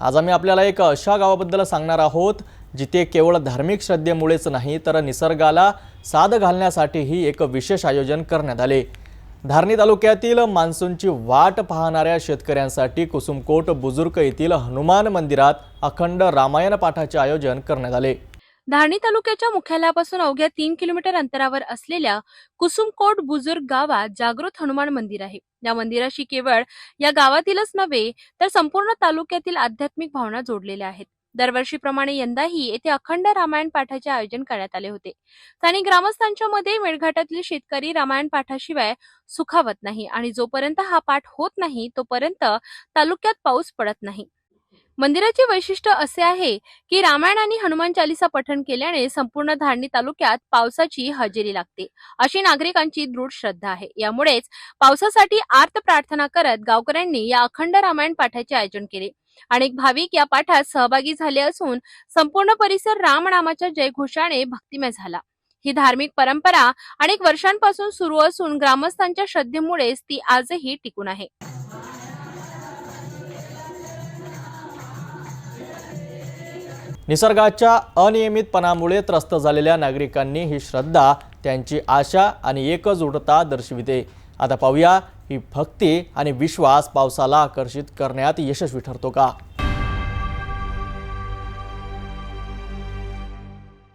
आज आम्ही आपल्याला एक अशा गावाबद्दल सांगणार आहोत जिथे केवळ धार्मिक श्रद्धेमुळेच नाही तर निसर्गाला साद घालण्यासाठीही एक विशेष आयोजन करण्यात आले। धारणी तालुक्यातील मान्सूनची वाट पाहणाऱ्या शेतकऱ्यांसाठी कुसुमकोट बुजुर्ग येथील हनुमान मंदिरात अखंड रामायण पाठाचे आयोजन करण्यात आले। धारणी तालुक्याच्या मुख्यालयापासून अवघ्या 3 किलोमीटर अंतरावर असलेल्या कुसुमकोट बुजुर्ग गावात जागृत हनुमान मंदिर आहे। या मंदिराशी केवळ या गावातीलच नव्हे तर संपूर्ण तालुक्यातील आध्यात्मिक भावना जोडलेल्या आहेत। दरवर्षीप्रमाणे यंदाही येथे अखंड रामायण पाठाचे आयोजन करण्यात आले होते। स्थानिक ग्रामस्थांच्या मध्ये मेळघाटातील शेतकरी रामायण पाठाशिवाय सुखावत नाही आणि जोपर्यंत हा पाठ होत नाही तोपर्यंत तालुक्यात पाऊस पडत नाही। मंदिराचे वैशिष्ट्य असे आहे की रामायण आणि हनुमान चालीसा पठण केल्याने संपूर्ण धारणी तालुक्यात पावसाची हजेरी लागते अशी नागरिकांची दृढ श्रद्धा आहे। यामुळेच पावसासाठी आर्त प्रार्थना करत गावकऱ्यांनी या अखंड रामायण पाठाचे आयोजन केले। अनेक भाविक या पाठात सहभागी झाले असून संपूर्ण परिसर रामनामाच्या जयघोषाने भक्तिमय झाला। ही धार्मिक परंपरा अनेक वर्षांपासून सुरू असून ग्रामस्थांच्या श्रद्धेमुळेच ती आजही टिकून आहे। निसर्गाच्या अनियमितपणामुळे त्रस्त झालेल्या नागरिकांनी ही श्रद्धा, त्यांची आशा आणि एकजुटता दर्शविते। आता पाहूया ही भक्ती आणि विश्वास पावसाला आकर्षित करण्यात यशस्वी ठरतो का।